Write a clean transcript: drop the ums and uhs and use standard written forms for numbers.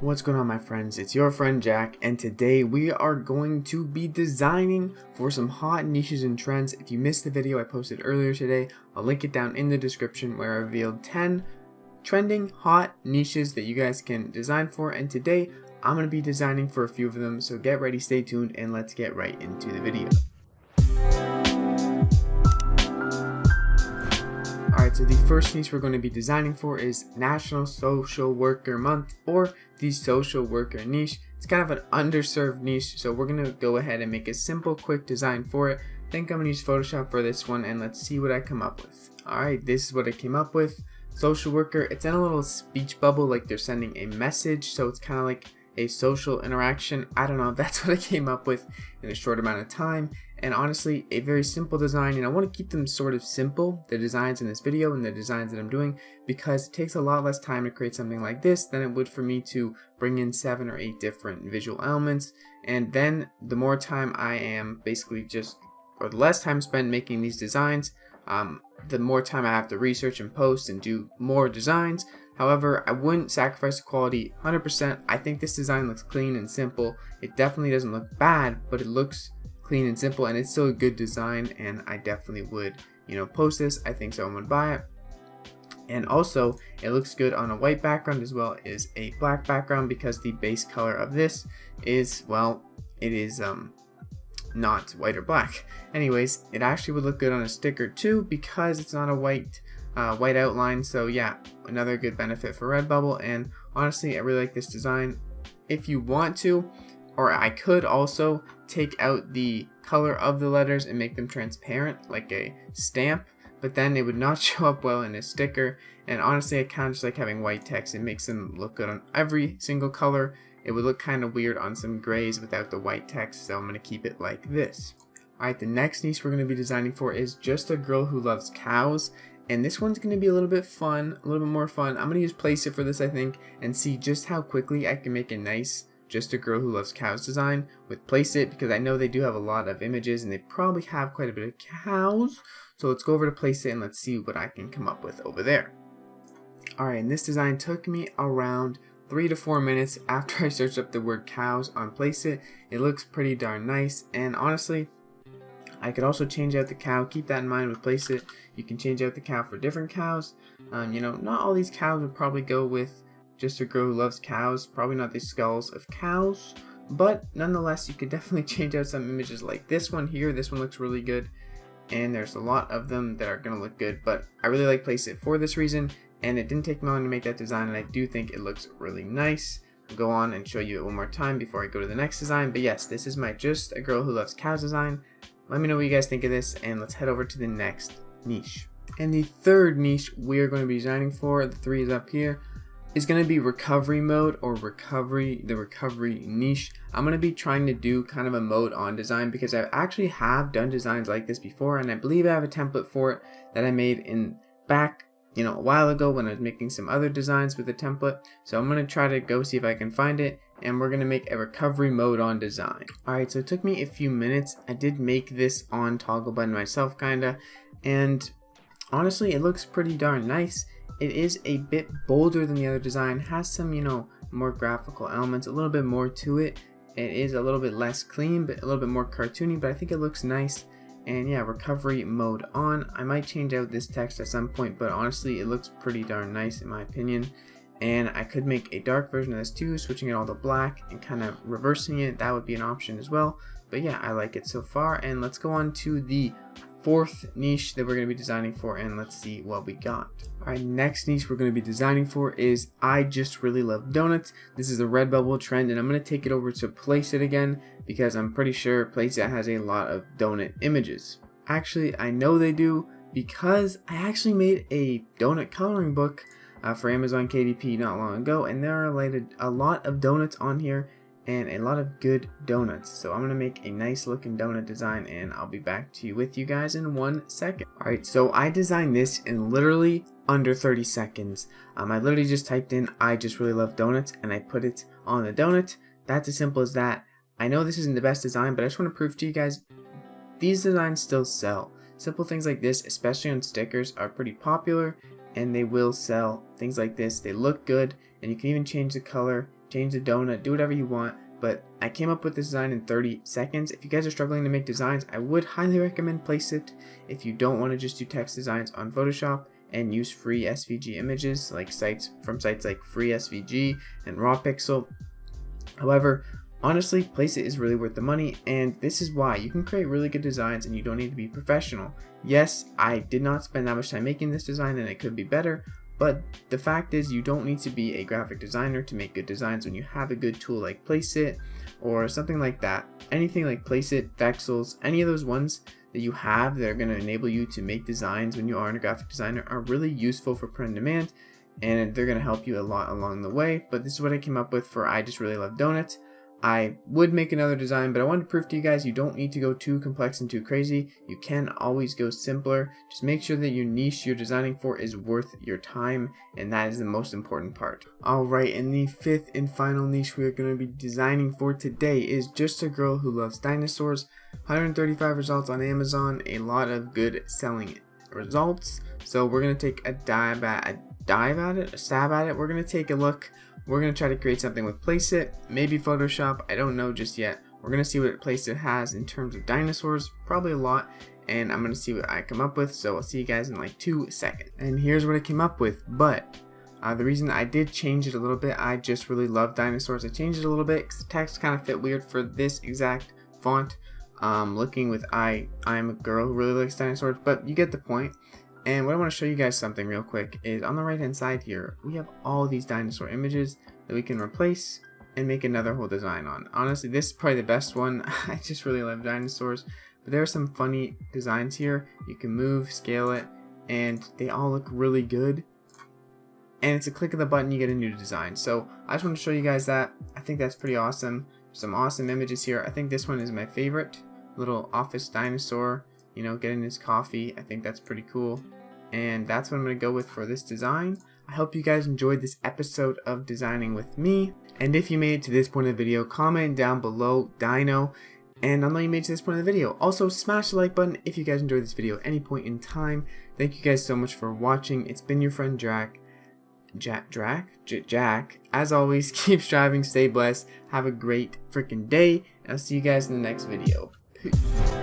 What's going on, my friends? It's your friend Jack, and today we are going to be designing for some hot niches and trends. If you missed the video I posted earlier today, I'll link it down in the description where I revealed 10 trending hot niches that you guys can design for, and today I'm going to be designing for a few of them, so get ready, stay tuned, and let's get right into the video. Alright, so the first niche we're going to be designing for is National Social Worker Month, or the social worker niche. It's kind of an underserved niche, so we're going to go ahead and make a simple, quick design for it. I think I'm going to use Photoshop for this one, and let's see what I come up with. Alright, this is what I came up with. Social worker, it's in a little speech bubble, like they're sending a message, so it's kind of like a social interaction. I don't know, that's what I came up with in a short amount of time. And honestly, a very simple design, and I want to keep them sort of simple, the designs in this video and the designs that I'm doing, because it takes a lot less time to create something like this than it would for me to bring in 7 or 8 different visual elements. And then the more time I am basically or the less time spent making these designs, the more time I have to research and post and do more designs. However, I wouldn't sacrifice the quality 100%. I think this design looks clean and simple. It definitely doesn't look bad, but it looks clean and simple, and it's still a good design, and I definitely would, post this. I think someone would buy it. And also, it looks good on a white background as well as a black background, because the base color of this is, well, it is not white or black. Anyways, it actually would look good on a sticker too, because it's not a white outline. So yeah, another good benefit for Redbubble. And honestly, I really like this design. If you want to, or I could also take out the color of the letters and make them transparent like a stamp, but then it would not show up well in a sticker. And honestly, I kind of just like having white text. It makes them look good on every single color. It would look kind of weird on some grays without the white text, so I'm going to keep it like this. Alright, the next niche we're going to be designing for is Just a Girl Who Loves Cows. And this one's going to be a little bit fun, a little bit more fun. I'm going to use Placeit for this, I think, and see just how quickly I can make a nice Just a Girl Who Loves Cows design with Placeit, because I know they do have a lot of images and they probably have quite a bit of cows. So let's go over to Placeit and let's see what I can come up with over there. Alright, and this design took me around 3 to 4 minutes after I searched up the word cows on Placeit. It looks pretty darn nice, and honestly, I could also change out the cow. Keep that in mind with Placeit. You can change out the cow for different cows. Not all these cows would probably go with Just a Girl Who Loves Cows. Probably not the skulls of cows. But nonetheless, you could definitely change out some images like this one here. This one looks really good. And there's a lot of them that are going to look good. But I really like Placeit for this reason. And it didn't take me long to make that design. And I do think it looks really nice. I'll go on and show you it one more time before I go to the next design. But yes, this is my Just a Girl Who Loves Cows design. Let me know what you guys think of this, and let's head over to the next niche. And the third niche we are going to be designing for, the 3 is up here, is going to be recovery mode, or the recovery niche. I'm going to be trying to do kind of a mode on design, because I actually have done designs like this before, and I believe I have a template for it that I made back a while ago when I was making some other designs with the template. So I'm going to try to go see if I can find it, and we're going to make a recovery mode on design. Alright, so it took me a few minutes. I did make this on toggle button myself kinda, and honestly it looks pretty darn nice. It is a bit bolder than the other design, has some more graphical elements, a little bit more to it. It is a little bit less clean, but a little bit more cartoony, but I think it looks nice. And yeah, recovery mode on. I might change out this text at some point, but honestly it looks pretty darn nice in my opinion. And I could make a dark version of this too, switching it all to black and kind of reversing it. That would be an option as well. But yeah, I like it so far. And let's go on to the 4th niche that we're going to be designing for, and let's see what we got. Alright, next niche we're going to be designing for is I Just Really Love Donuts. This is a Redbubble trend, and I'm going to take it over to Placeit again, because I'm pretty sure Placeit has a lot of donut images. Actually, I know they do, because I actually made a donut coloring book for Amazon KDP not long ago, and there are a lot of donuts on here and a lot of good donuts. So I'm gonna make a nice looking donut design, and I'll be back to you with you guys in 1 second. Alright, so I designed this in literally under 30 seconds. I literally just typed in I Just Really Love Donuts and I put it on the donut. That's as simple as that. I know this isn't the best design, but I just want to prove to you guys these designs still sell. Simple things like this, especially on stickers, are pretty popular, and they will sell. Things like this, they look good, and you can even change the color, change the donut, do whatever you want. But I came up with this design in 30 seconds. If you guys are struggling to make designs, I would highly recommend Placeit. If you don't want to just do text designs on Photoshop and use free SVG images like sites like Free SVG and Raw Pixel. However, honestly, Placeit is really worth the money, and this is why you can create really good designs and you don't need to be professional. Yes, I did not spend that much time making this design and it could be better, but the fact is you don't need to be a graphic designer to make good designs when you have a good tool like Placeit or something like that. Anything like Placeit, Vexels, any of those ones that you have that are going to enable you to make designs when you aren't a graphic designer are really useful for print on demand, and they're going to help you a lot along the way. But this is what I came up with for I Just Really Love Donuts. I would make another design, but I wanted to prove to you guys you don't need to go too complex and too crazy. You can always go simpler. Just make sure that your niche you're designing for is worth your time, and that is the most important part. Alright, and the fifth and final niche we are going to be designing for today is just a girl who loves dinosaurs. 135 results on Amazon, a lot of good selling results. So we're going to take a stab at it. We're going to take a look. We're going to try to create something with Placeit, maybe Photoshop, I don't know just yet. We're going to see what Placeit has in terms of dinosaurs, probably a lot, and I'm going to see what I come up with, so I'll see you guys in like 2 seconds. And here's what I came up with, but the reason I did change it a little bit, I just really love dinosaurs. I changed it a little bit because the text kind of fit weird for this exact font. Looking with I'm a girl who really likes dinosaurs, but you get the point. And what I want to show you guys something real quick is on the right hand side here, we have all these dinosaur images that we can replace and make another whole design on. Honestly, this is probably the best one. I just really love dinosaurs, but there are some funny designs here. You can move, scale it, and they all look really good. And it's a click of the button, you get a new design. So I just want to show you guys that. I think that's pretty awesome. Some awesome images here. I think this one is my favorite. Little office dinosaur, you know, getting his coffee. I think that's pretty cool. And that's what I'm going to go with for this design. I hope you guys enjoyed this episode of Designing with me. And if you made it to this point of the video, comment down below Dino. And I'll know you made it to this point of the video. Also, smash the like button if you guys enjoyed this video at any point in time. Thank you guys so much for watching. It's been your friend Jack. As always, keep striving, stay blessed, have a great freaking day, and I'll see you guys in the next video. Peace.